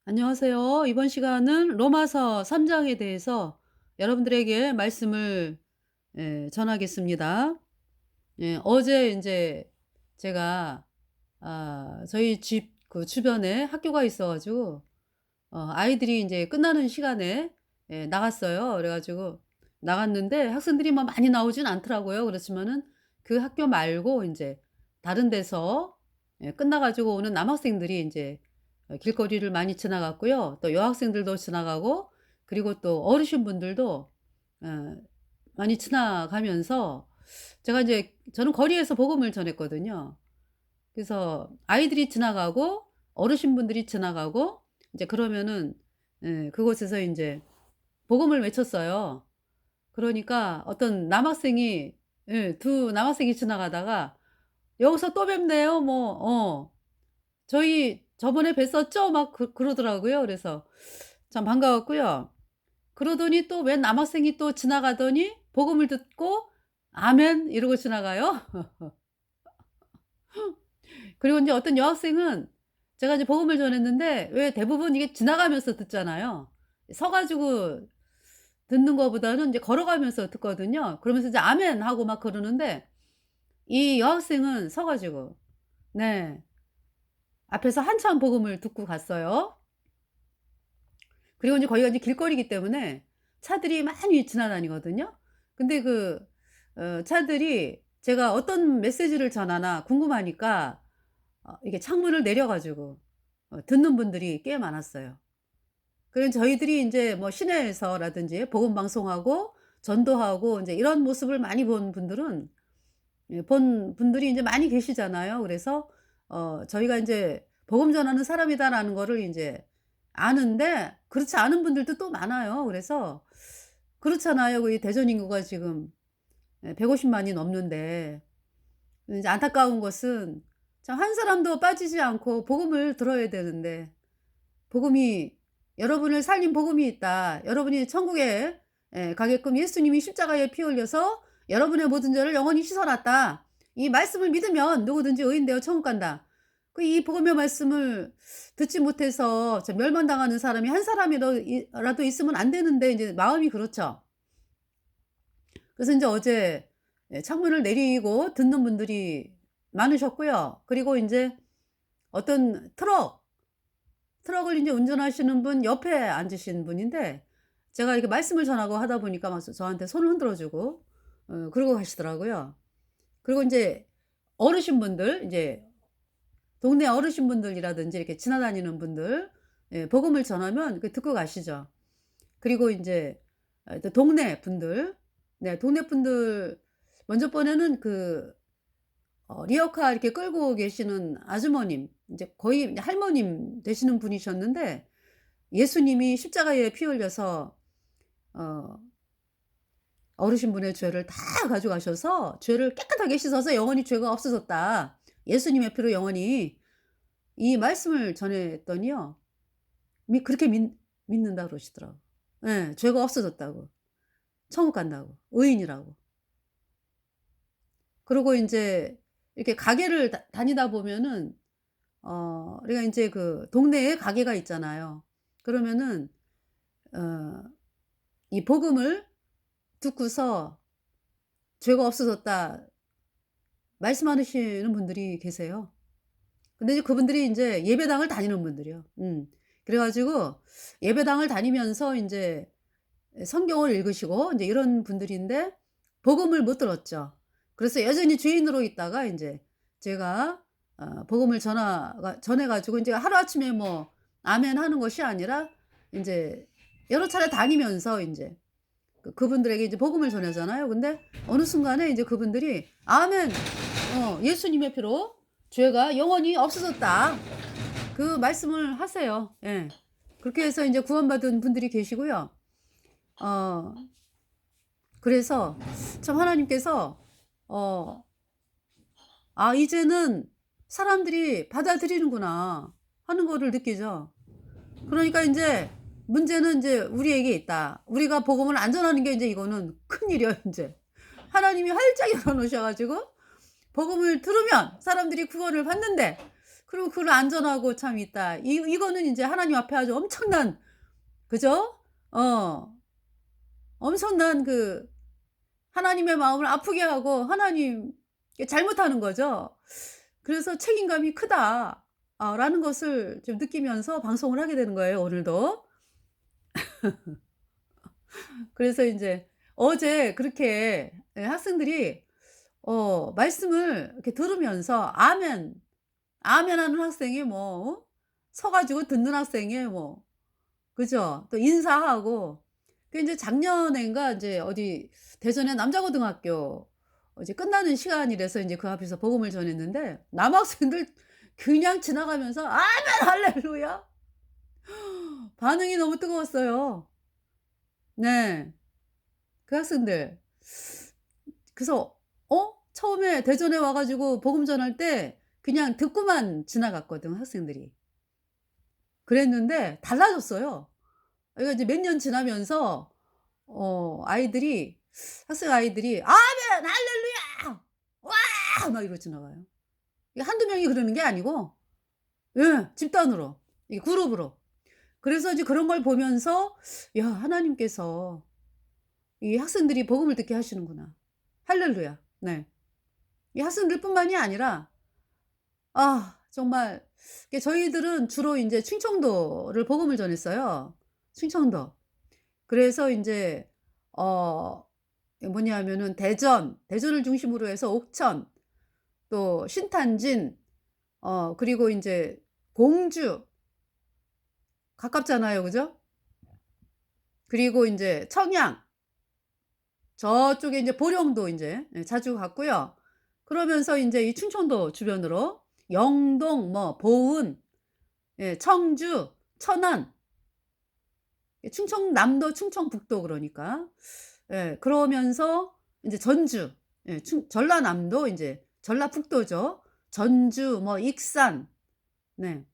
안녕하세요. 이번 시간은 로마서 3 장에 대해서 여러분들에게 말씀을 전하겠습니다. 어제 이제 제가 저희 집 그 주변에 학교가 있어 가지고 아이들이 이제 끝나는 시간에 나갔어요. 그래 가지고 나갔는데 학생들이 막 많이 나오진 않더라고요. 그렇지만은 그 학교 말고 이제 다른 데서 끝나 가지고 오는 남학생들이 이제 길거리를 많이 지나갔고요. 또 여학생들도 지나가고, 그리고 또 어르신분들도 어 많이 지나가면서 제가 이제 저는 거리에서 복음을 전했거든요. 그래서 아이들이 지나가고 어르신분들이 지나가고 이제 그러면은 그곳에서 이제 복음을 외쳤어요. 그러니까 어떤 남학생이, 두 남학생이 지나가다가 "여기서 또 뵙네요." "저희 저번에 뵀었죠?" 막 그러더라고요. 그래서 참 반가웠고요. 그러더니 또 웬 남학생이 또 지나가더니 복음을 듣고 "아멘." 이러고 지나가요. 그리고 인제 어떤 여학생은, 제가 이제 복음을 전했는데 왜 대부분 이게 지나가면서 듣잖아요. 서 가지고 듣는 거보다는 인제 걸어가면서 듣거든요. 그러면서 이제 "아멘." 하고 막 그러는데, 이 여학생은 서 가지고, 네, 앞에서 한참 복음을 듣고 갔어요. 그리고 인제 거기가 인제 길거리이기 때문에 차들이 많이 지나다니거든요. 근데 차들이 제가 어떤 메시지를 전하나 궁금하니까 이게 창문을 내려 가지고 듣는 분들이 꽤 많았어요. 그런 저희들이 인제 뭐 시내에서라든지 복음 방송하고 전도하고 인제 이런 모습을 많이 본 분들은, 본 분들이 인제 많이 계시잖아요. 그래서 저희가 인제 '복음 전하는 사람이다.'라는 거를 인제 아는데, 그렇지 않은 분들도 또 많아요. 그래서 그렇잖아요. 이 대전 인구가 지금 150 만이 넘는데, 이제 안타까운 것은 참 한 사람도 빠지지 않고 복음을 들어야 되는데, 복음이, 여러분을 살린 복음이 있다. 여러분이 천국에 가게끔 예수님이 십자가에 피 흘려서 여러분의 모든 죄를 영원히 씻어 놨다. 이 말씀을 믿으면 누구든지 의인 되어 천국 간다. 이 복음의 말씀을 듣지 못해서 멸망당하는 사람이 한 사람이라 라도 있으면 안 되는데, 이제 마음이 그렇죠. 그래서 인제 어제 창문을 내리고 듣는 분들이 많으셨고요. 그리고 인제 어떤 트럭을 인제 운전하시는 분 옆에 앉으신 분인데, 제가 이렇게 말씀을 전하고 하다 보니까 막 저한테 손을 흔들어 주고 그러고 가시더라고요. 그리고 인제 어르신분들, 인제 동네 어르신분들이라든지 이렇게 지나다니는 분들, 복음을 전하면 듣고 가시죠. 그리고 인제 또 동네 분들, 네, 동네 분들 먼저 번에는 리어카 이렇게 끌고 계시는 아주머님, 인제 거의 이제 할머님 되시는 분이셨는데, 예수님이 십자가에 피 흘려서 어 어르신분의 죄를 다 가져가셔서 죄를 깨끗하게 씻어서 영원히 죄가 없어졌다. 예수님의 피로 영원히, 이 말씀을 전했더니요. 그렇게 믿는다 그러시더라고요. 예. 죄가 없어졌다고. 천국 간다고. 의인이라고. 그리고 인제 이렇게 가게를 다니다 보면은 우리가 인제 동네에 가게가 있잖아요. 그러면은 어 이 복음을 듣고서 "죄가 없어졌다." 말씀하시는 분들이 계세요. 근데 이제 그분들이 인제 예배당을 다니는 분들이요. 그래 가지고 예배당을 다니면서 인제 성경을 읽으시고 인제 이런 분들인데 복음을 못 들었죠. 그래서 여전히 죄인으로 있다가 인제 제가 복음을 전해 가지고 인제 하루아침에 뭐 아멘 하는 것이 아니라 인제 여러 차례 다니면서 인제 그분들에게 이제 복음을 전하잖아요. 근데 어느 순간에 이제 그분들이 "아멘. 예수님의 피로 죄가 영원히 없어졌다." 그 말씀을 하세요. 예. 그렇게 해서 인제 구원받은 분들이 계시고요. 어 그래서 참 하나님께서 어 '아, 이제는 사람들이 받아들이는구나.' 하는 거를 느끼죠. 그러니까 인제 문제는 인제 우리에게 있다. 우리가 복음을 안 전하는 게 인제 이거는 큰일이에요 인제. 하나님이 활짝 열어 놓으셔 가지고 복음을 들으면 사람들이 구원을 받는데, 그리고 그걸 안전하고 참 있다. 이거는 인제 하나님 앞에 아주 엄청난, 그죠? 어. 엄청난 그 하나님의 마음을 아프게 하고 하나님께 잘못하는 거죠. 그래서 '책임감이 크다.' 라는 것을 좀 느끼면서 방송을 하게 되는 거예요, 오늘도. 그래서 인제 어제 그렇게 예 학생들이 말씀을 이렇게 들으면서 아멘, 아멘하는 학생이 뭐 서 가지고 듣는 학생이 뭐, 그죠? 또 인사하고. 그 인제 작년엔가 인제 어디 대전의 남자고등학교 이제 끝나는 시간이라서 인제 그 앞에서 복음을 전했는데 남학생들 그냥 지나가면서 "아멘 할렐루야." 반응이 너무 뜨거웠어요. 네. 그 학생들. 그래서 처음에 대전에 와 가지고 복음 전할 때 그냥 듣고만 지나갔거든, 학생들이. 그랬는데 달라졌어요. 이거 이제 몇 년 지나면서 아이들이, 학생 아이들이 "아멘. 할렐루야. 와." 막 이러고 지나가요. 이게 한두 명이 그러는 게 아니고 예 집단으로, 이게 그룹으로. 그래서 이제 그런 걸 보면서 '야 하나님께서 이 학생들이 복음을 듣게 하시는구나. 할렐루야.' 네. 이 학생들뿐만이 아니라 정말 이게 저희들은 주로 인제 충청도를 복음을 전했어요. 충청도. 그래서 인제 어 뭐냐면은 대전을 중심으로 해서 옥천, 또 신탄진, 그리고 인제 공주 가깝잖아요. 그죠? 그리고 인제 청양, 저쪽에 인제 보령도 인제 예 자주 갔고요. 그러면서 인제 이 충청도 주변으로 영동, 뭐 보은, 예 청주, 천안, 예 충청남도, 충청북도 그러니까. 예 그러면서 인제 전주, 예 전라남도, 인제 전라북도죠. 전주, 뭐 익산. 네.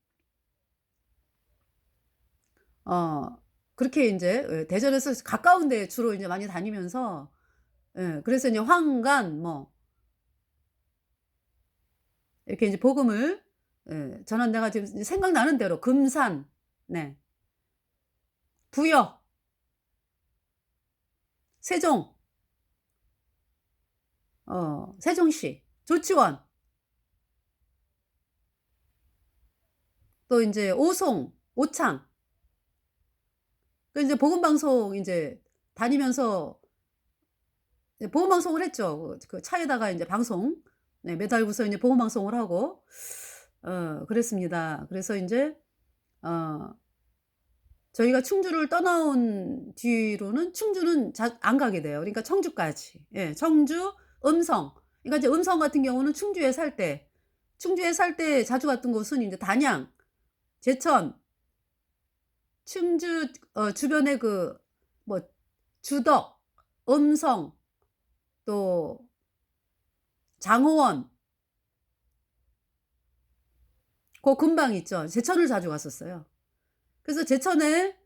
어 그렇게 인제 예 대전에서 가까운 데 주로 인제 많이 다니면서 예 그래서 인제 황간 뭐 이렇게 인제 복음을 예 전한 데가 지금 이제 생각나는 대로 금산, 네, 부여, 세종, 세종시, 조치원, 또 인제 오송, 오창. 그 인제 복음 방송 인제 다니면서 이제 복음 방송을 했죠. 그 차에다가 인제 방송 네 매달고서 인제 복음 방송을 하고 그랬습니다. 그래서 인제 어 저희가 충주를 떠나온 뒤로는 충주는 안 가게 돼요. 그러니까 청주까지. 예. 청주, 음성. 그러니까 이제 음성 같은 경우는 충주에 살 때 자주 갔던 곳은 인제 단양, 제천, 충주 주변에 그 뭐 주덕, 음성, 또 장호원, 고 근방 있죠. 제천을 자주 갔었어요. 그래서 제천에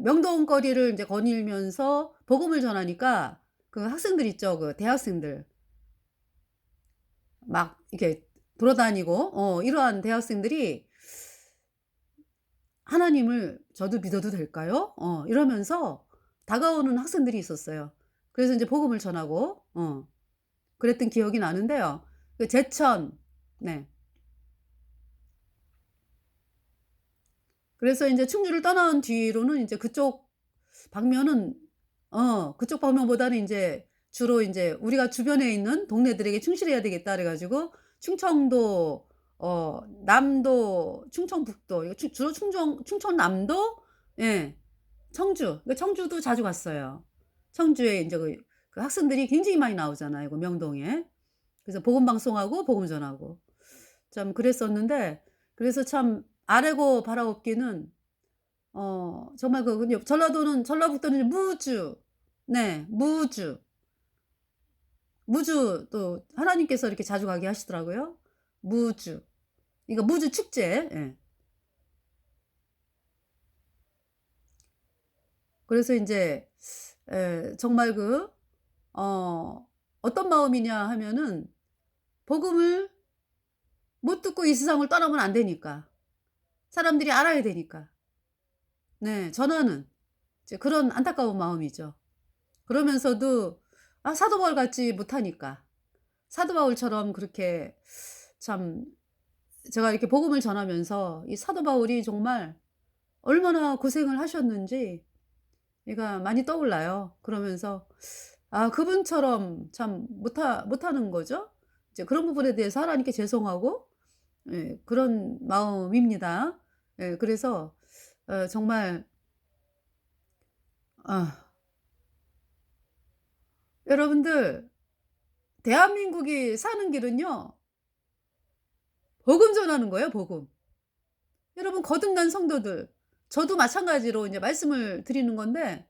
명동 거리를 인제 거닐면서 복음을 전하니까 그 학생들 있죠. 그 대학생들 막 이렇게 돌아다니고 이러한 대학생들이 "하나님을 저도 믿어도 될까요?" 이러면서 다가오는 학생들이 있었어요. 그래서 인제 복음을 전하고 그랬던 기억이 나는데요. 그 제천, 네. 그래서 인제 충주를 떠나온 뒤로는 인제 그쪽 방면은 그쪽 방면보다는 인제 주로 인제 '우리가 주변에 있는 동네들에게 충실해야 되겠다.' 그래 가지고 충청도, 남도, 충청북도, 이거 주로 충청남도, 예 청주. 그 청주도 자주 갔어요. 청주에 인제 그 학생들이 굉장히 많이 나오잖아요, 그 명동에. 그래서 복음 방송하고 복음 전하고. 참 그랬었는데, 그래서 참 아래고 바라옵기는 정말 그 근데 전라북도는 무주. 네. 무주 또 하나님께서 이렇게 자주 가게 하시더라고요. 무주. 그러니까 무주 축제. 예. 그래서 인제 정말 어떤 마음이냐 하면은 복음을 못 듣고 이 세상을 떠나면 안 되니까. 사람들이 알아야 되니까. 네. 전하는 이제 그런 안타까운 마음이죠. 그러면서도 사도 바울 같지 못하니까. 사도 바울처럼 그렇게 참 제가 이렇게 복음을 전하면서 이 사도 바울이 정말 얼마나 고생을 하셨는지 얘가 많이 떠올라요. 그러면서 그분처럼 참 못하는 거죠. 이제 그런 부분에 대해서 하나님께 죄송하고 그런 마음입니다. 그래서 정말 아 여러분들 대한민국이 사는 길은요. 복음 전하는 거예요, 복음. 여러분 거듭난 성도들 저도 마찬가지로 인제 말씀을 드리는 건데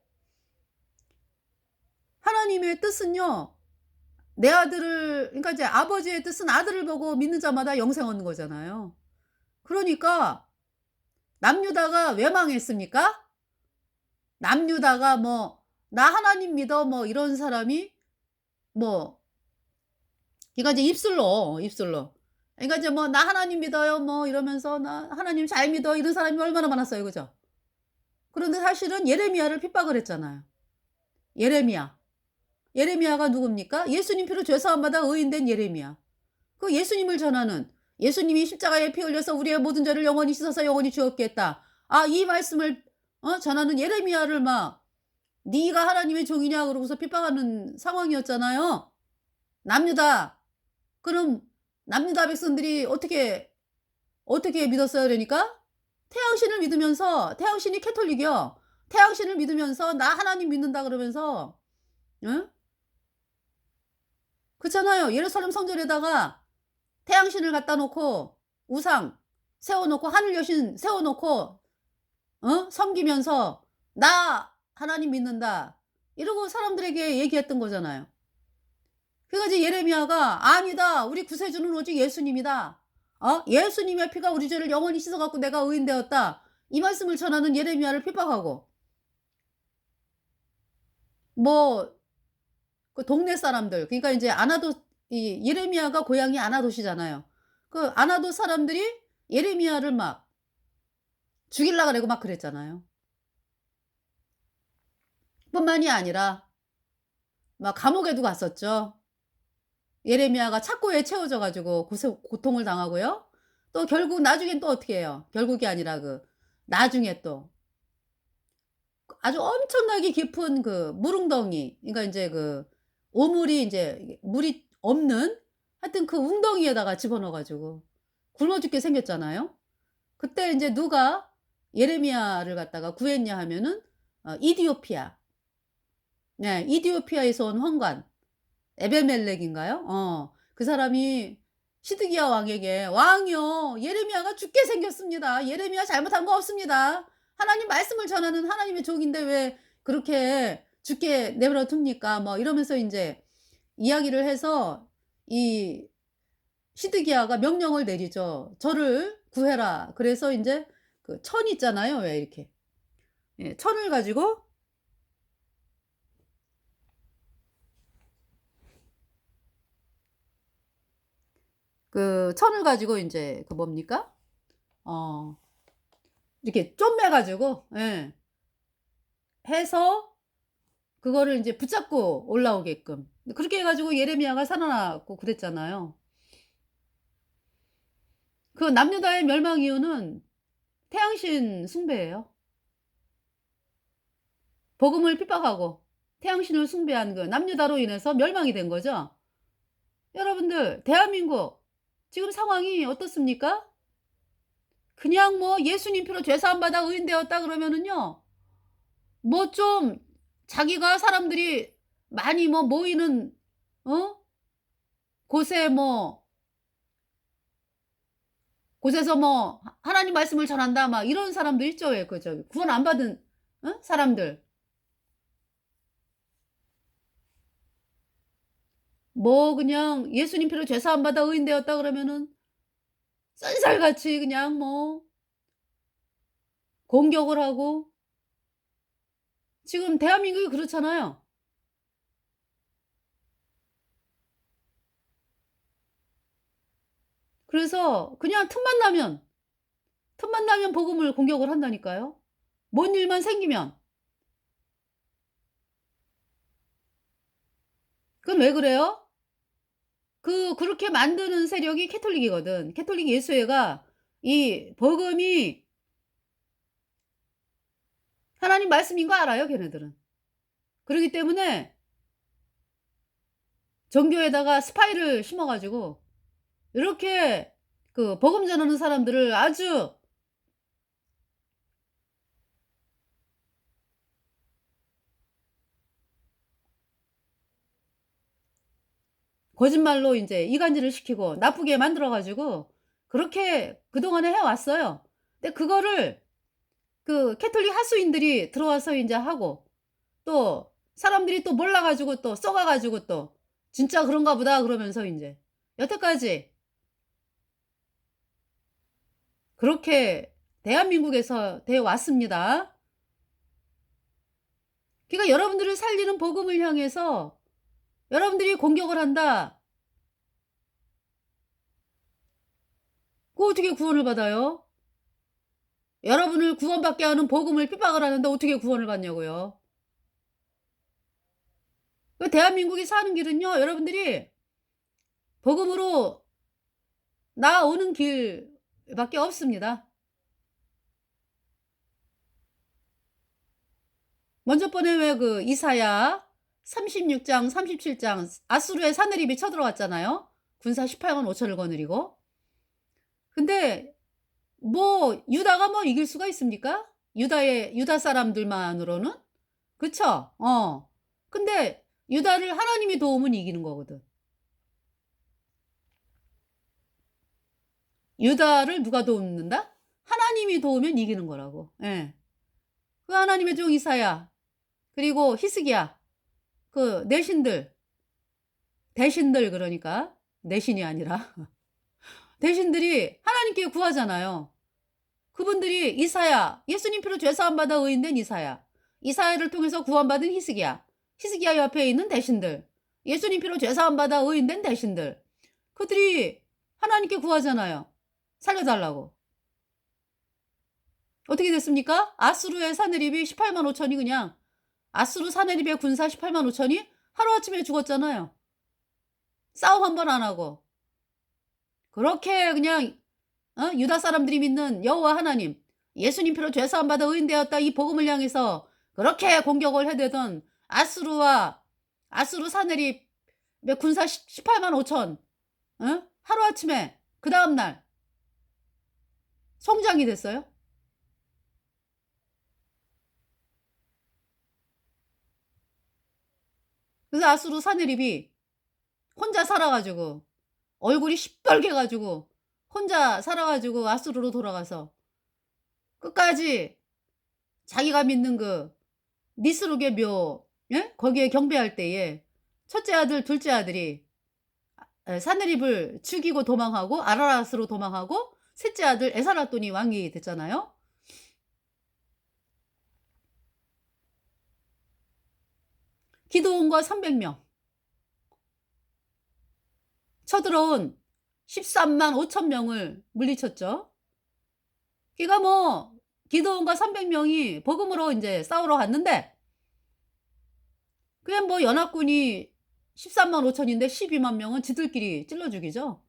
하나님의 뜻은요. 내 아들을 그러니까 이제 아버지의 뜻은 아들을 보고 믿는 자마다 영생 얻는 거잖아요. 그러니까 남유다가 왜 망했습니까? 남유다가 뭐 "나 하나님 믿어." 뭐 이런 사람이 뭐 그러니까 이제 입술로. 그러니까 이제 뭐 "나 하나님 믿어요." 뭐 이러면서 "나 하나님 잘 믿어." 이런 사람이 얼마나 많았어요. 그죠? 그런데 사실은 예레미야를 핍박을 했잖아요. 예레미야. 예레미야가 누굽니까? 예수님 피로 죄 사함 받아 의인된 예레미야. 그 예수님을 전하는 예수님이 십자가에 피 흘려서 우리의 모든 죄를 영원히 씻어서 영원히 주옵게 했다. 이 말씀을 전하는 예레미야를 막 "네가 하나님의 종이냐?" 그러고서 핍박하는 상황이었잖아요. 남유다. 그럼 남유다 백성들이 어떻게 믿었어요 그러니까? 태양신을 믿으면서 태양신이 캐톨릭이요. 태양신을 믿으면서 "나 하나님 믿는다." 그러면서 응? 그렇잖아요. 예루살렘 성전에다가 태양신을 갖다 놓고 우상 세워 놓고 하늘 여신 세워 놓고 섬기면서 "나 하나님 믿는다." 이러고 사람들에게 얘기했던 거잖아요. 그래 가지고 예레미야가 "아니다. 우리 구세주는 오직 예수님이다. 예수님의 피가 우리 죄를 영원히 씻어 갖고 내가 의인 되었다." 이 말씀을 전하는 예레미야를 핍박하고 뭐 그 동네 사람들 그러니까 인제 아나도 이 예레미야가 고향이 아나도시잖아요. 그 아나도 사람들이 예레미야를 막 죽일라 그러고 막 그랬잖아요. 뿐만이 아니라 막 감옥에도 갔었죠. 예레미야가 착고에 채워져 가지고 고통을 당하고요. 또 결국 나중엔 또 어떻게 해요? 결국이 아니라 나중에 또 아주 엄청나게 깊은 물웅덩이 그러니까 인제 오물이 인제 이게 물이 없는 하여튼 그 웅덩이에다가 집어넣어 가지고 굶어 죽게 생겼잖아요. 그때 인제 누가 예레미야를 갖다가 구했냐 하면은 이디오피아. 네. 이디오피아에서 온 황관 에베멜렉인가요? 그 사람이 시드기야 왕에게 "왕이여 예레미야가 죽게 생겼습니다. 예레미야 잘못한 거 없습니다. 하나님 말씀을 전하는 하나님의 종인데 왜 그렇게 죽게 내버려 둡니까?" 뭐 이러면서 인제 이야기를 해서 이 시드기야가 명령을 내리죠. "저를 구해라." 그래서 인제 그 천 있잖아요. 왜 이렇게. 천을 가지고 천을 가지고 인제 뭡니까? 어 이렇게 쪼매 가지고 해서 그거를 인제 붙잡고 올라오게끔. 그렇게 해 가지고 예레미야가 살아났고 그랬잖아요. 그 남유다의 멸망 이유는 태양신 숭배예요. 복음을 핍박하고 태양신을 숭배한 남유다로 인해서 멸망이 된 거죠. 여러분들 대한민국 지금 상황이 어떻습니까? 그냥 뭐 "예수님 피로 죄 사함 받아 의인 되었다." 그러면은요. 뭐 좀 자기가 사람들이 많이 뭐 모이는 어 곳에 뭐 곳에서 뭐 하나님 말씀을 전한다." 막 이런 사람도 있죠. 왜 저기 구원 안 받은 사람들. 뭐 그냥 "예수님 피로 죄 사함 받아 의인 되었다." 그러면은 쏜살같이 그냥 뭐 공격을 하고 지금 대한민국이 그렇잖아요. 그래서 그냥 틈만 나면 복음을 공격을 한다니까요. 뭔 일만 생기면. 그건 왜 그래요? 그렇게 만드는 세력이 캐톨릭이거든. 캐톨릭 예수회가 이 복음이 하나님 말씀인 거 알아요, 걔네들은. 그러기 때문에 종교에다가 스파이를 심어 가지고 이렇게 복음 전하는 사람들을 아주 거짓말로 인제 이간질을 시키고 나쁘게 만들어 가지고 그렇게 그동안에 해 왔어요. 근데 그거를 캐톨릭 하수인들이 들어와서 인제 하고 또 사람들이 또 몰라 가지고 또 속아 가지고 또 '진짜 그런가 보다.' 그러면서 인제 여태까지 그렇게 대한민국에서 돼 왔습니다. 그러니까 여러분들을 살리는 복음을 향해서 여러분들이 공격을 한다. 그 어떻게 구원을 받아요? 여러분을 구원받게 하는 복음을 핍박을 하는데 어떻게 구원을 받냐고요. 대한민국이 사는 길은요, 여러분들이 복음으로 나아오는 길밖에 없습니다. 먼저 번에 왜 이사야 36장 37장 아수르의 사내립이 쳐들어왔잖아요. 군사 18만 5천을 거느리고. 근데 뭐 유다가 뭐 이길 수가 있습니까? 유다 사람들만으로는? 그쵸? 근데 유다를 하나님이 도우면 이기는 거거든. 유다를 누가 돕는다? 하나님이 도우면 이기는 거라고. 예. 그 하나님의 종 이사야 그리고 히스기야 내신들, 대신들 그러니까 내신이 아니라 대신들이 하나님께 구하잖아요. 그분들이 이사야, 예수님 피로 죄 사함 받아 의인된 이사야, 이사야를 통해서 구원받은 히스기야, 히스기야 옆에 있는 대신들, 예수님 피로 죄 사함 받아 의인된 대신들, 그들이 하나님께 구하잖아요. 살려 달라고. 어떻게 됐습니까? 아수르의 사내립이 18만 5천이 그냥 아수르 사내립의 군사 18만 5천이 하루아침에 죽었잖아요. 싸움 한 번 안 하고. 그렇게 그냥 유다 사람들이 믿는 여호와 하나님, 예수님 피로 죄 사함 받아 의인되었다 이 복음을 향해서 그렇게 공격을 해대던 아수르 사내립의 군사 18만 5천 하루아침에 그다음 날 송장이 됐어요. 그래서 아수르 사내립이 혼자 살아 가지고 얼굴이 시뻘게 가지고 혼자 살아 가지고 아수르로 돌아가서 끝까지 자기가 믿는 니스룩의 묘, 예? 거기에 경배할 때에 첫째 아들 둘째 아들이 사내립을 죽이고 도망하고 아라랏으로 도망하고 셋째 아들 에사라돈이 왕이 됐잖아요. 기드온과 300명 쳐들어온 13만 5천 명을 물리쳤죠. 그러니까 뭐 기드온과 300명이 복음으로 인제 싸우러 갔는데 그냥 뭐 연합군이 13만 5천 인데 12만 명은 지들끼리 찔러 죽이죠.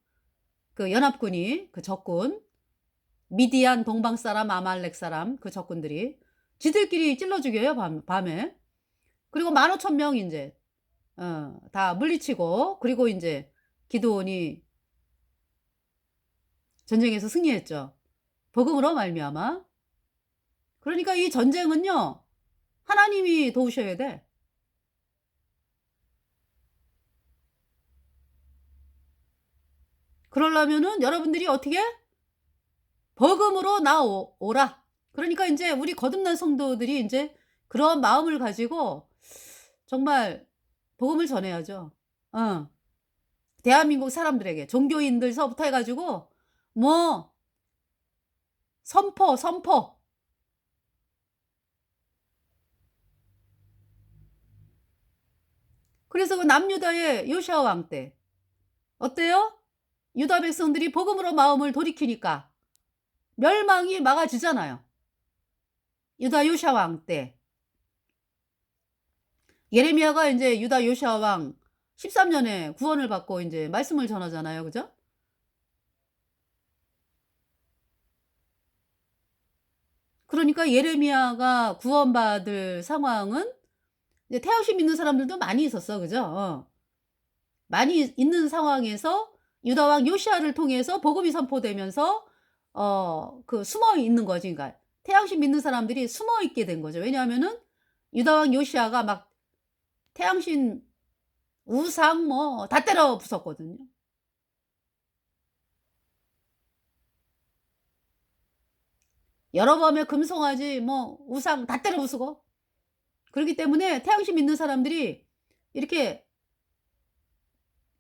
연합군이 적군 미디안 동방 사람 아말렉 사람 적군들이 지들끼리 찔러 죽여요 밤에. 그리고 15,000명 인제 다 물리치고 그리고 인제 기드온이 전쟁에서 승리했죠. 복음으로 말미암아. 그러니까 이 전쟁은요, 하나님이 도우셔야 돼. 그러려면은 여러분들이 어떻게? 복음으로 나오라. 그러니까 인제 우리 거듭난 성도들이 인제 그런 마음을 가지고 정말 복음을 전해야죠. 어. 대한민국 사람들에게 종교인들서부터 해 가지고 뭐 선포. 그래서 남유다의 요시야 왕 때 어때요? 유다 백성들이 복음으로 마음을 돌이키니까 멸망이 막아지잖아요. 유다 요시야 왕 때. 예레미야가 인제 유다 요시야 왕 13 년에 구원을 받고 인제 말씀을 전하잖아요. 그죠? 그러니까 예레미야가 구원받을 상황은 이제 태양신 믿는 사람들도 많이 있었어. 그죠? 많이 있는 상황에서 유다 왕 요시야를 통해서 복음이 선포되면서 그 숨어 있는 거지. 그러니까 태양신 믿는 사람들이 숨어 있게 된 거죠. 왜냐하면은 유다 왕 요시야가 막 태양신 우상 뭐 다 때려 부쉈거든요. 여러 범의 금송아지 뭐 우상 다 때려 부수고 그렇기 때문에 태양신 믿는 사람들이 이렇게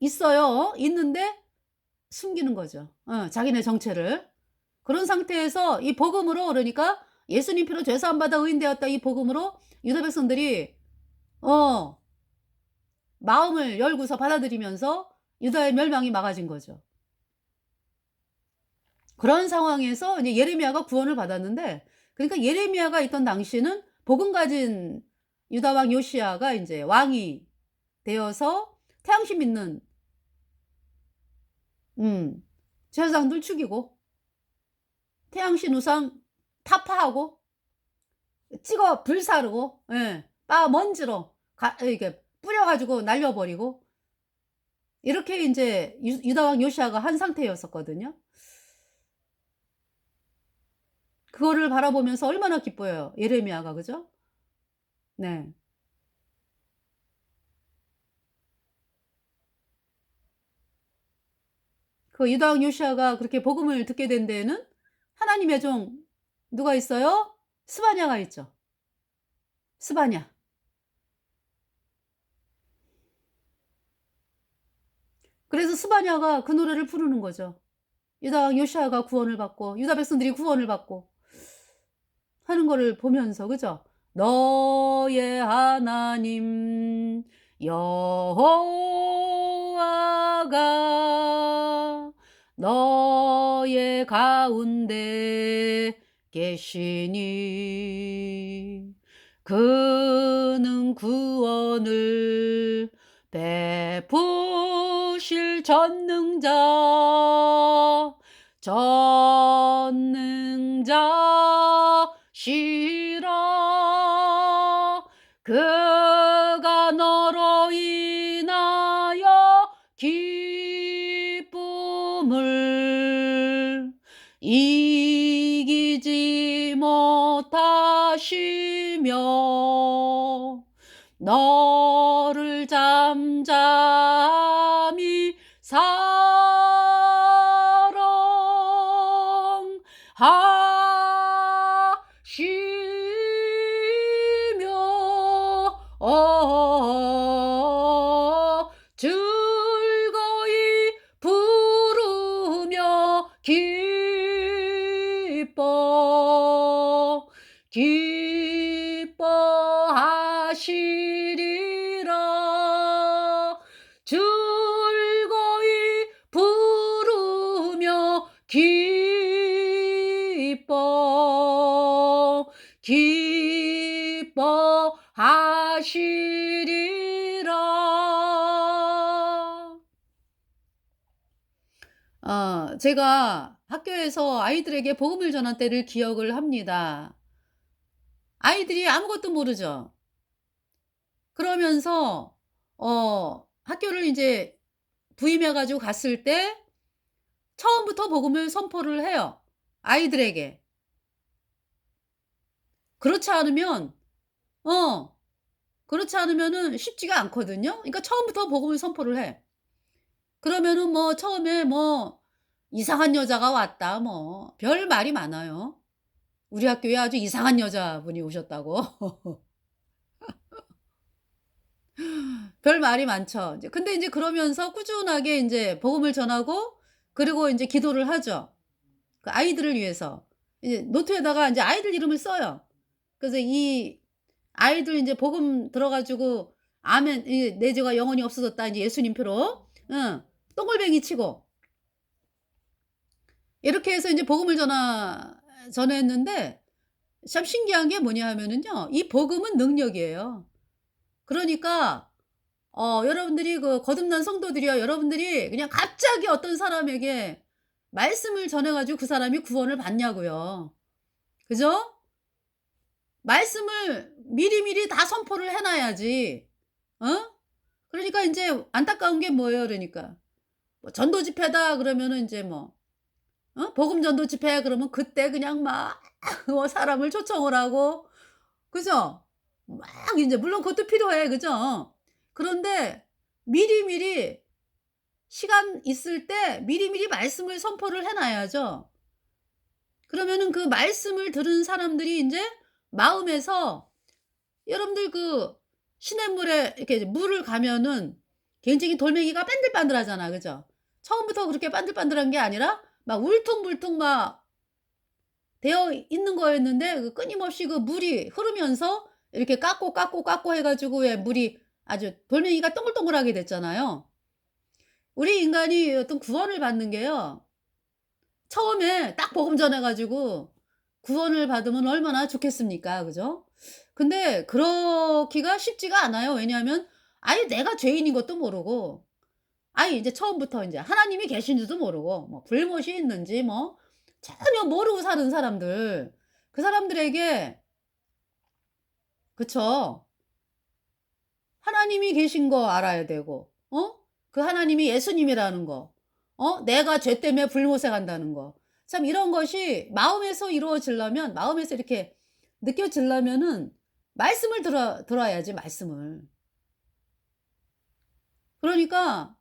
있어요. 있는데 숨기는 거죠. 자기네 정체를. 그런 상태에서 이 복음으로 그러니까 예수님 피로 죄 사함 받아 의인되었다 이 복음으로 유다 백성들이 어 마음을 열고서 받아들이면서 유다의 멸망이 막아진 거죠. 그런 상황에서 이제 예레미야가 구원을 받았는데 그러니까 예레미야가 있던 당시는 복음 가진 유다 왕 요시야가 인제 왕이 되어서 태양신 믿는 음 제사장들 죽이고 태양신 우상 타파하고 찍어 불사르고 빠 먼지로 이렇게 뿌려 가지고 날려 버리고 이렇게 인제 유다 왕 요시야가 한 상태였었거든요. 그거를 바라보면서 얼마나 기뻐해요 예레미야가. 그죠? 네. 그 유다 왕 요시야가 그렇게 복음을 듣게 된 데에는 하나님의 종 누가 있어요? 스바냐가 있죠. 스바냐. 그래서 스바냐가 그 노래를 부르는 거죠. 유다 왕 요시야가 구원을 받고 유다 백성들이 구원을 받고 하는 거를 보면서 그죠? 너의 하나님 여호와가 너의 가운데 계시니 그는 구원을 베푸실 전능자시라 그가 너로 인하여 기쁨을 이기지 못하시며 너를 잠잠히 사랑하시며 즐거이 부르며 기뻐하시리라 즐거이 부르며 기뻐하시리라. 제가 학교에서 아이들에게 복음을 전한 때를 기억을 합니다. 아이들이 아무것도 모르죠. 그러면서 학교를 인제 부임해 가지고 갔을 때 처음부터 복음을 선포를 해요, 아이들에게. 그렇지 않으면 어 그렇지 않으면은 쉽지가 않거든요. 그러니까 처음부터 복음을 선포를 해. 그러면은 뭐 처음에 뭐 "이상한 여자가 왔다." 뭐 별말이 많아요. 우리 학교에 아주 이상한 여자분이 오셨다고. 별말이 많죠. 이제 근데 인제 그러면서 꾸준하게 인제 복음을 전하고 그리고 인제 기도를 하죠. 그 아이들을 위해서. 이제 노트에다가 인제 아이들 이름을 써요. 그래서 이 아이들 인제 복음 들어 가지고 아멘 이 "내 죄가 영원히 없어졌다." 인제 예수님 표로. 동글뱅이 치고 이렇게 해서 인제 복음을 전했는데 참 신기한 게 뭐냐 하면은요. 이 복음은 능력이에요. 그러니까 여러분들이 그 거듭난 성도들이요. 여러분들이 그냥 갑자기 어떤 사람에게 말씀을 전해 가지고 그 사람이 구원을 받냐고요. 그죠? 말씀을 미리미리 다 선포를 해 놔야지. 어? 그러니까 인제 안타까운 게 뭐예요 그러니까. 뭐 전도 집회다 그러면은 인제 뭐 복음 전도 집회 그러면 그때 그냥 막 사람을 초청을 하고 그죠? 막 인제 물론 그것도 필요해. 그죠? 그런데 미리미리 시간 있을 때 미리미리 말씀을 선포를 해 놔야죠. 그러면은 그 말씀을 들은 사람들이 인제 마음에서 여러분들 그 시냇물에 이렇게 물을 가면은 굉장히 돌멩이가 반들반들하잖아. 그죠? 처음부터 그렇게 반들반들한 게 아니라 막 울퉁불퉁 막 되어 있는 거였는데 그 끊임없이 그 물이 흐르면서 이렇게 깎고 해 가지고 왜 물이 아주 돌멩이가 동글동글하게 됐잖아요. 우리 인간이 어떤 구원을 받는 게요. 처음에 딱 복음 전해 가지고 구원을 받으면 얼마나 좋겠습니까. 그죠? 근데 그러기가 쉽지가 않아요. 왜냐하면 아예 내가 죄인인 것도 모르고 아예 이제 처음부터 인제 하나님이 계신지도 모르고 뭐 불못이 있는지 뭐 전혀 모르고 사는 사람들 그 사람들에게 그쵸. 하나님이 계신 거 알아야 되고 그 하나님이 예수님이라는 거 내가 죄 때문에 불못에 간다는 거. 참 이런 것이 마음에서 이루어지려면 마음에서 이렇게 느껴지려면은 말씀을 들어야지 말씀을. 그러니까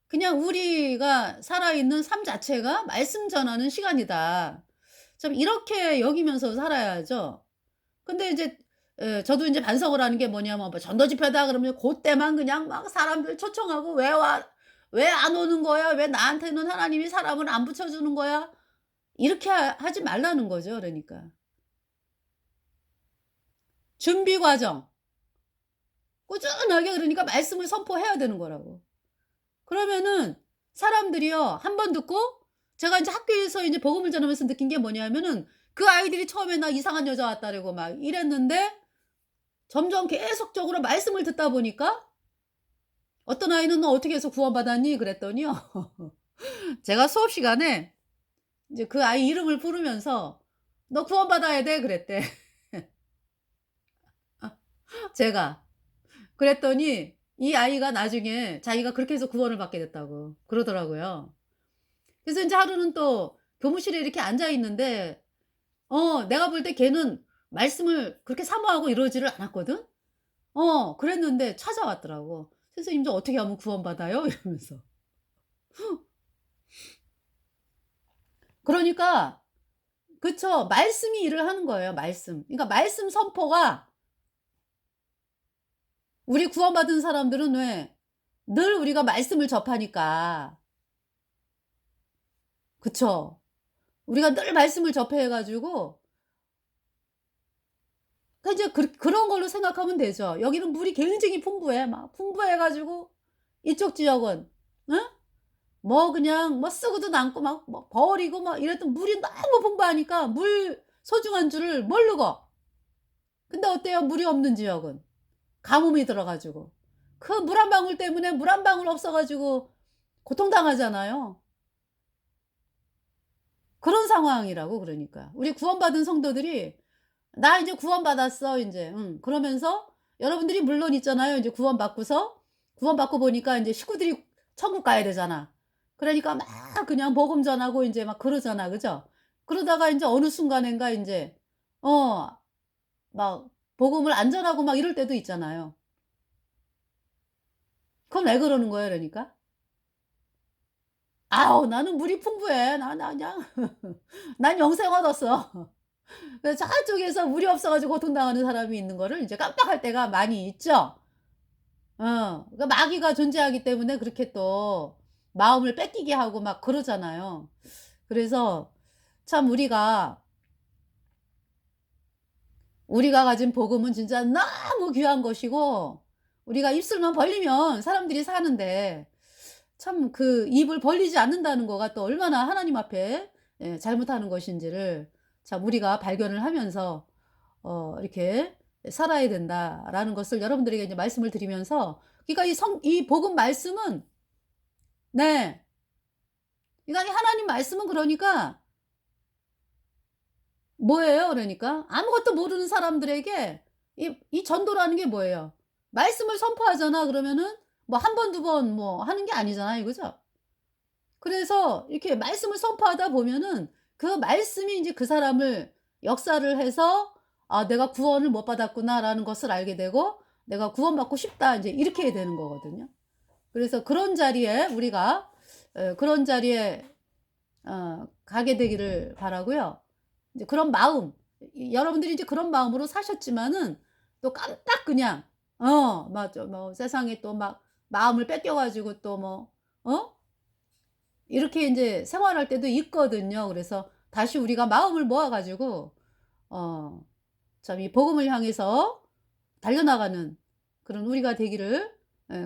그냥 우리가 살아있는 삶 자체가 말씀 전하는 시간이다. 참 이렇게 여기면서 살아야죠. 근데 이제 저도 인제 반성을 하는 게 뭐냐면 뭐 전도 집회다 그러면 고때만 그냥 막 사람들 초청하고 "왜 안 오는 거야? 왜 나한테는 하나님이 사람을 안 붙여 주는 거야?" 이렇게 하지 말라는 거죠 그러니까. 준비 과정 꾸준하게 그러니까 말씀을 선포해야 되는 거라고. 그러면은 사람들이요 한 번 듣고 제가 인제 학교에서 인제 복음을 전하면서 느낀 게 뭐냐면은 그 아이들이 처음에 "나 이상한 여자 왔다."라고 막 이랬는데 점점 계속적으로 말씀을 듣다 보니까 어떤 아이는 "너 어떻게 해서 구원받았니?" 그랬더니요. 제가 수업 시간에 이제 그 아이 이름을 부르면서 "너 구원받아야 돼." 그랬대. 제가. 그랬더니 이 아이가 나중에 자기가 그렇게 해서 구원을 받게 됐다고 그러더라고요. 그래서 인제 하루는 또 교무실에 이렇게 앉아 있는데 내가 볼 때 걔는 말씀을 그렇게 사모하고 이러지를 않았거든. 그랬는데 찾아왔더라고. "선생님 저 어떻게 하면 구원받아요?" 이러면서. 그러니까 그쵸. 말씀이 일을 하는 거예요, 말씀. 그러니까 말씀 선포가 우리 구원받은 사람들은 왜 늘 우리가 말씀을 접하니까. 그쵸. 우리가 늘 말씀을 접해 가지고 이제 그런 걸로 생각하면 되죠. 여기는 물이 굉장히 풍부해. 막 풍부해 가지고 이쪽 지역은 뭐 그냥 뭐 쓰고도 남고 막 뭐 버리고 막 이랬던 물이 너무 풍부하니까 물 소중한 줄을 모르고. 근데 어때요? 물이 없는 지역은? 가뭄이 들어 가지고. 그 물 한 방울 때문에 물 한 방울 없어 가지고 고통당하잖아요. 그런 상황이라고 그러니까. 우리 구원받은 성도들이 "나 이제 구원받았어." 인제 그러면서 여러분들이 물론 있잖아요. 인제 구원받고서 구원받고 보니까 인제 식구들이 천국 가야 되잖아. 그러니까 막 그냥 복음 전하고 인제 막 그러잖아. 그죠? 그러다가 인제 어느 순간엔가 인제 어 막 복음을 안 전하고 막 이럴 때도 있잖아요. 그건 왜 그러는 거예요 그러니까? "아우 나는 물이 풍부해. 나 그냥 난 영생 얻었어." 그래서 저쪽에서 물이 없어 가지고 고통당하는 사람이 있는 거를 인제 깜빡할 때가 많이 있죠. 그러니까 마귀가 존재하기 때문에 그렇게 또 마음을 뺏기게 하고 막 그러잖아요. 그래서 참 우리가 가진 복음은 진짜 너무 귀한 것이고 우리가 입술만 벌리면 사람들이 사는데 참 그 입을 벌리지 않는다는 거가 또 얼마나 하나님 앞에 예 잘못하는 것인지를 참 우리가 발견을 하면서 이렇게 살아야 된다라는 것을 여러분들에게 이제 말씀을 드리면서, 그러니까 이 복음 말씀은, 네, 그러니까 이 하나님 말씀은 그러니까 뭐예요 그러니까? 아무것도 모르는 사람들에게 이 전도라는 게 뭐예요? 말씀을 선포하잖아 그러면은 뭐 한 번 두 번 뭐 하는 게 아니잖아요. 그죠? 그래서 이렇게 말씀을 선포하다 보면은 그 말씀이 인제 그 사람을 역사를 해서 '아 내가 구원을 못 받았구나.'라는 것을 알게 되고 '내가 구원받고 싶다.' 인제 이렇게 되는 거거든요. 그래서 그런 자리에 우리가 그런 자리에 가게 되기를 바라고요. 이제 그런 마음, 여러분들이 이제 그런 마음으로 사셨지만은 또 깜딱 그냥 맞아. 뭐 세상에 또 막 마음을 뺏겨 가지고 또 뭐 어 이렇게 인제 생활할 때도 있거든요. 그래서 다시 우리가 마음을 모아 가지고 어 참 이 복음을 향해서 달려나가는 그런 우리가 되기를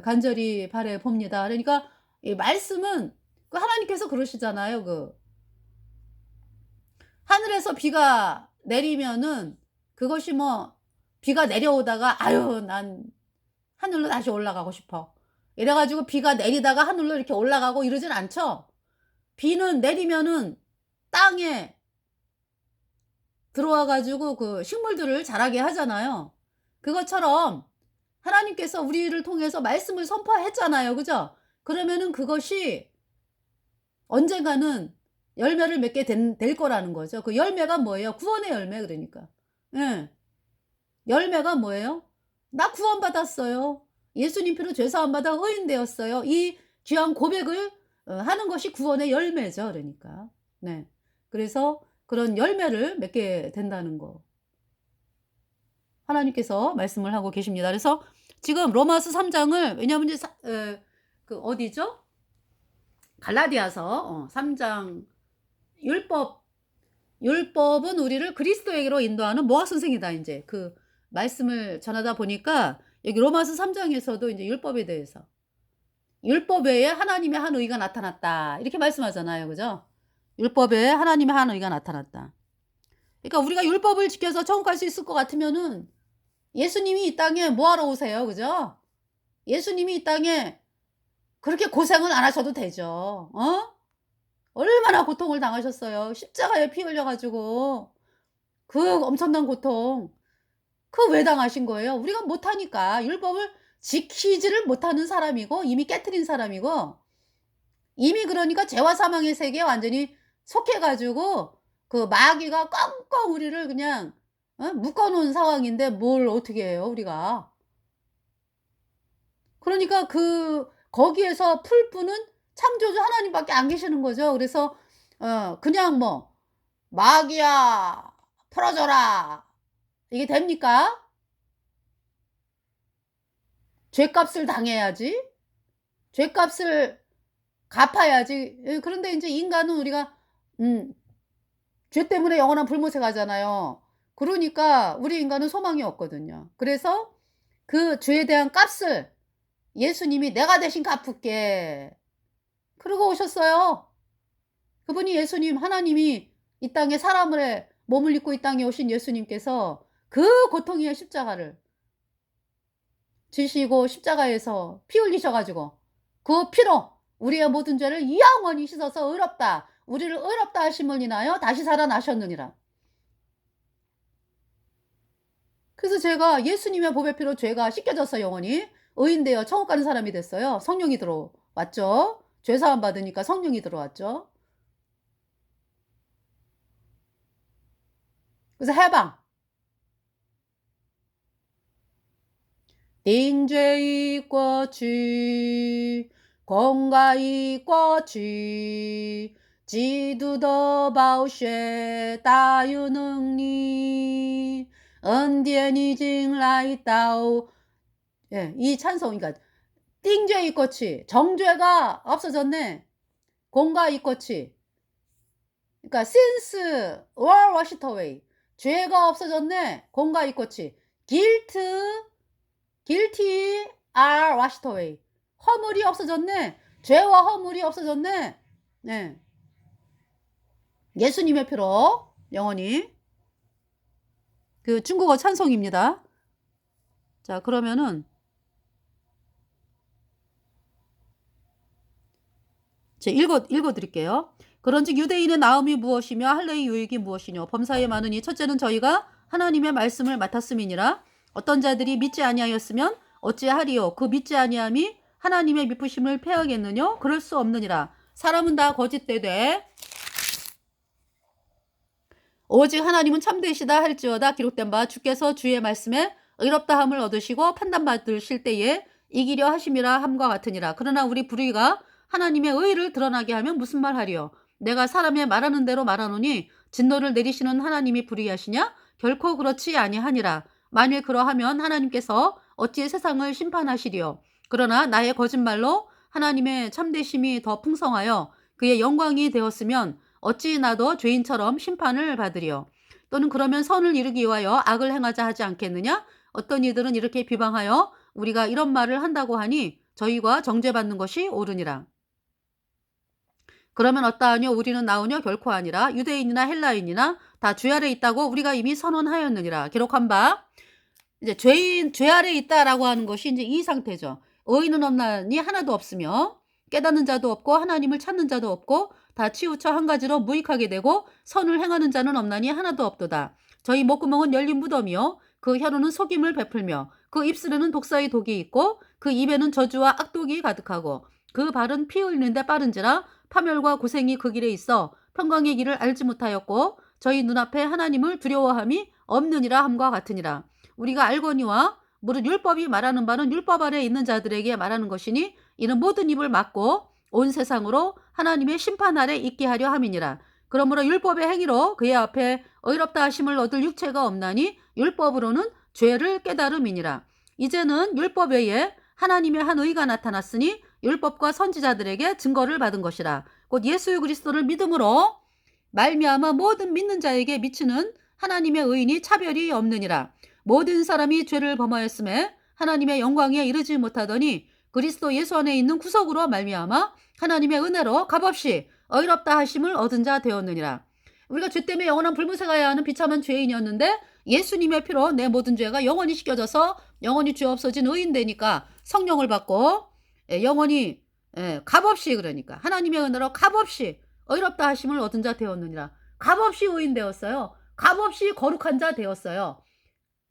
간절히 바라 봅니다. 그러니까 이 말씀은 그 하나님께서 그러시잖아요. 그 하늘에서 비가 내리면은 그것이 뭐 비가 내려오다가 '아유 난 하늘로 다시 올라가고 싶어.' 이래 가지고 비가 내리다가 하늘로 이렇게 올라가고 이러진 않죠. 비는 내리면은 땅에 들어와 가지고 그 식물들을 자라게 하잖아요. 그것처럼 하나님께서 우리를 통해서 말씀을 선포했잖아요. 그죠? 그러면은 그것이 언젠가는 열매를 맺게 될 거라는 거죠. 그 열매가 뭐예요? 구원의 열매 그러니까. 예. 열매가 뭐예요? '나 구원받았어요. 예수님 피로 죄 사함 받아 의인 되었어요.' 이 귀한 고백을 하는 것이 구원의 열매죠 그러니까. 네. 그래서 그런 열매를 맺게 된다는 거 하나님께서 말씀을 하고 계십니다. 그래서 지금 로마서 3 장을, 왜냐하면 이제 그 어디죠? 갈라디아서 3 장, 율법 율법은 우리를 그리스도에게로 인도하는 모학 선생이다 인제 그 말씀을 전하다 보니까 여기 로마서 3 장에서도 인제 율법에 대해서 "율법 외에 하나님의 한 의가 나타났다." 이렇게 말씀하잖아요. 그죠? "율법 외에 하나님의 한 의가 나타났다." 그러니까 우리가 율법을 지켜서 천국 갈 수 있을 것 같으면은 예수님이 이 땅에 뭐 하러 오세요? 그죠? 예수님이 이 땅에 그렇게 고생을 안 하셔도 되죠. 얼마나 고통을 당하셨어요. 십자가에 피 흘려 가지고 그 엄청난 고통. 그 왜 당하신 거예요? 우리가 못하니까. 율법을 지키지를 못하는 사람이고 이미 깨트린 사람이고 이미 그러니까 죄와 사망의 세계에 완전히 속해 가지고 그 마귀가 꽁꽁 우리를 그냥 묶어 놓은 상황인데 뭘 어떻게 해요 우리가. 그러니까 거기에서 풀 분은 창조주 하나님밖에 안 계시는 거죠. 그래서 그냥 뭐 "마귀야 풀어져라." 이게 됩니까? 죗값을 당해야지. 죗값을 갚아야지. 예 그런데 인제 인간은 우리가 음 죄 때문에 영원한 불못에 가잖아요. 그러니까 우리 인간은 소망이 없거든요. 그래서 그 죄에 대한 값을 예수님이 "내가 대신 갚을게." 그러고 오셨어요. 그분이 예수님 하나님이 이 땅에 사람의 몸을 입고 이 땅에 오신 예수님께서 그 고통의 십자가를 지시고 십자가에서 피 흘리셔 가지고 그 피로 우리의 모든 죄를 영원히 씻어서 의롭다. 우리를 의롭다 하심을 인하여 다시 살아나셨느니라. 그래서 제가 예수님의 보배 피로 죄가 씻겨져서 영원히 의인 되어 천국 가는 사람이 됐어요. 성령이 들어왔죠. 죄 사함 받으니까 성령이 들어왔죠. 그래서 해방.定罪过去，功盖过去，基督的宝血大有能力，恩典已经来到。 예, 이 찬송, 그러니까 띵죄 있고치 정죄가 없어졌네. 공과 있고치. 그러니까 since were washed away. 죄가 없어졌네. 공과 있고치. guilty are washed away. 허물이 없어졌네. 죄와 허물이 없어졌네. 네. 예수님의 피로 영원히. 그 중국어 찬송입니다. 자, 그러면은 제가 읽어 드릴게요. 그런즉 유대인의 나음이 무엇이며 할례의 유익이 무엇이뇨. 범사에 많으니 첫째는 저희가 하나님의 말씀을 맡았음이니라. 어떤 자들이 믿지 아니하였으면 어찌하리요. 그 믿지 아니함이 하나님의 미쁘심을 패하겠느뇨. 그럴 수 없느니라. 사람은 다 거짓되되 오직 하나님은 참되시다 할지어다. 기록된 바 주께서 주의 말씀에 의롭다함을 얻으시고 판단받으실 때에 이기려 하심이라 함과 같으니라. 그러나 우리 불의가 하나님의 의를 드러나게 하면 무슨 말 하리요. 내가 사람의 말하는 대로 말하노니 진노를 내리시는 하나님이 불의하시냐. 결코 그렇지 아니하니라. 만일 그러하면 하나님께서 어찌 세상을 심판하시리요. 그러나 나의 거짓말로 하나님의 참되심이 더 풍성하여 그의 영광이 되었으면 어찌 나도 죄인처럼 심판을 받으리요. 또는 그러면 선을 이루기 위하여 악을 행하자 하지 않겠느냐. 어떤 이들은 이렇게 비방하여 우리가 이런 말을 한다고 하니 저희가 정죄받는 것이 옳으니라. 그러면 어떠하뇨. 우리는 나오뇨. 결코 아니라 유대인이나 헬라인이나 다 죄 아래 있다고 우리가 이미 선언하였느니라. 기록한 바 이제 죄 아래 있다라고 하는 것이 이제 이 상태죠. 의인은 없나니 하나도 없으며 깨닫는 자도 없고 하나님을 찾는 자도 없고 다 치우쳐 한 가지로 무익하게 되고 선을 행하는 자는 없나니 하나도 없도다. 저희 목구멍은 열린 무덤이요 그 혀로는 속임을 베풀며 그 입술에는 독사의 독이 있고 그 입에는 저주와 악독이 가득하고 그 발은 피 흘리는데 빠른지라 파멸과 고생이 그 길에 있어 평강의 길을 알지 못하였고 저희 눈앞에 하나님을 두려워함이 없느니라 함과 같으니라. 우리가 알거니와 무릇 율법이 말하는 바는 율법 아래 있는 자들에게 말하는 것이니 이는 모든 입을 막고 온 세상으로 하나님의 심판 아래 있게 하려 함이니라. 그러므로 율법의 행위로 그의 앞에 의롭다 하심을 얻을 육체가 없나니 율법으로는 죄를 깨달음이니라. 이제는 율법 외에 하나님의 한 의가 나타났으니 율법과 선지자들에게 증거를 받은 것이라. 곧 예수 그리스도를 믿음으로 말미암아 모든 믿는 자에게 미치는 하나님의 의인이 차별이 없느니라. 모든 사람이 죄를 범하였음에 하나님의 영광에 이르지 못하더니 그리스도 예수 안에 있는 구속으로 말미암아 하나님의 은혜로 값없이 의롭다 하심을 얻은 자 되었느니라. 우리가 죄 때문에 영원한 불못에 가야 하는 비참한 죄인이었는데 예수님의 피로 내 모든 죄가 영원히 씻겨져서 영원히 죄 없어진 의인 되니까 성령을 받고 영원히 값없이 그러니까 하나님의 은혜로 값없이 의롭다 하심을 얻은 자 되었느니라. 값없이 의인 되었어요. 값없이 거룩한 자 되었어요.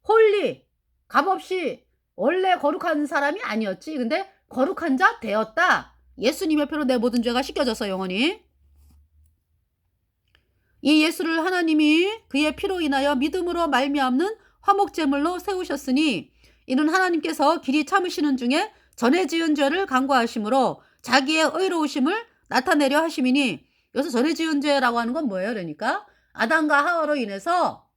홀리 값없이 원래 거룩한 사람이 아니었지. 근데 거룩한 자 되었다. 예수님의 피로 내 모든 죄가 씻겨져서 영원히. 이 예수를 하나님이 그의 피로 인하여 믿음으로 말미암는 화목제물로 세우셨으니 이는 하나님께서 길이 참으시는 중에 전에 지은 죄를 간과하심으로 자기의 의로우심을 나타내려 하심이니 여기서 전에 지은 죄라고 하는 건 뭐예요? 그러니까 아담과 하와로 인해서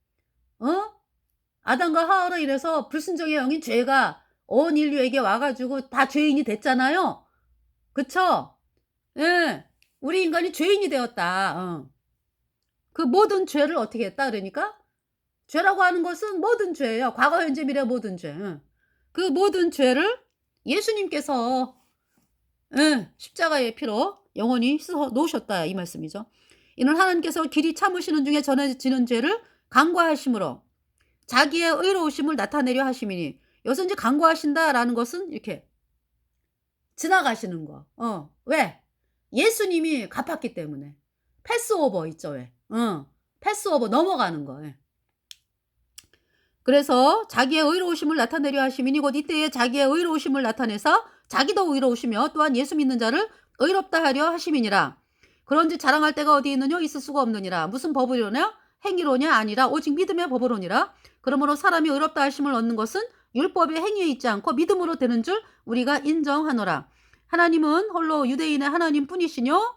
아담과 하와로 인해서 불순종의 영인 죄가 온 인류에게 와가지고 다 죄인이 됐잖아요. 그쵸? 예, 우리 인간이 죄인이 되었다. 그 모든 죄를 어떻게 했다? 그러니까 죄라고 하는 것은 모든 죄예요. 과거, 현재, 미래 모든 죄. 그 모든 죄를 예수님께서 십자가의 피로 영원히 씻어 놓으셨다 이 말씀이죠. 이는 하나님께서 길이 참으시는 중에 전해지는 죄를 간과하심으로 자기의 의로우심을 나타내려 하심이니 여기서 이제 간과하신다라는 것은 이렇게 지나가시는 거. 왜? 예수님이 갚았기 때문에. 패스오버 있죠. 왜? 패스오버 넘어가는 거. 그래서 자기의 의로우심을 나타내려 하심이니 곧 이때에 자기의 의로우심을 나타내서 자기도 의로우시며 또한 예수 믿는 자를 의롭다 하려 하심이니라. 그런지 자랑할 데가 어디 있느냐? 있을 수가 없느니라. 무슨 법으로냐? 행위로냐? 아니라 오직 믿음의 법으로니라. 그러므로 사람이 의롭다 하심을 얻는 것은 율법의 행위에 있지 않고 믿음으로 되는 줄 우리가 인정하노라. 하나님은 홀로 유대인의 하나님 뿐이시뇨?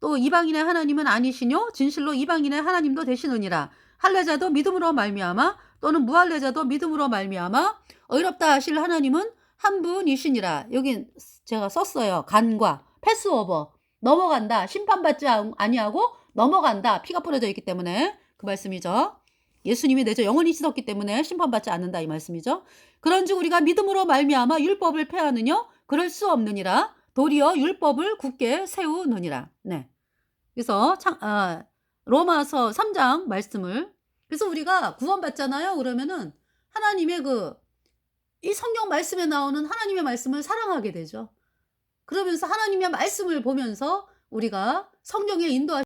또 이방인의 하나님은 아니시뇨? 진실로 이방인의 하나님도 되시느니라. 할례자도 믿음으로 말미암아 또는 무할례자도 믿음으로 말미암아 의롭다 하실 하나님은 한 분이시니라. 여긴 제가 썼어요. 간과 패스오버 넘어간다. 심판받지 아니하고 넘어간다. 피가 뿌려져 있기 때문에 그 말씀이죠. 예수님이 내 죄 영원히 씻었기 때문에 심판받지 않는다 이 말씀이죠. 그런즉 우리가 믿음으로 말미암아 율법을 폐하느냐? 그럴 수 없느니라. 도리어 율법을 굳게 세우느니라. 네. 그래서 로마서 3장 말씀을. 그래서 우리가 구원받잖아요. 그러면은 하나님의 이 성경 말씀에 나오는 하나님의 말씀을 사랑하게 되죠. 그러면서 하나님의 말씀을 보면서 우리가 성령의 인도하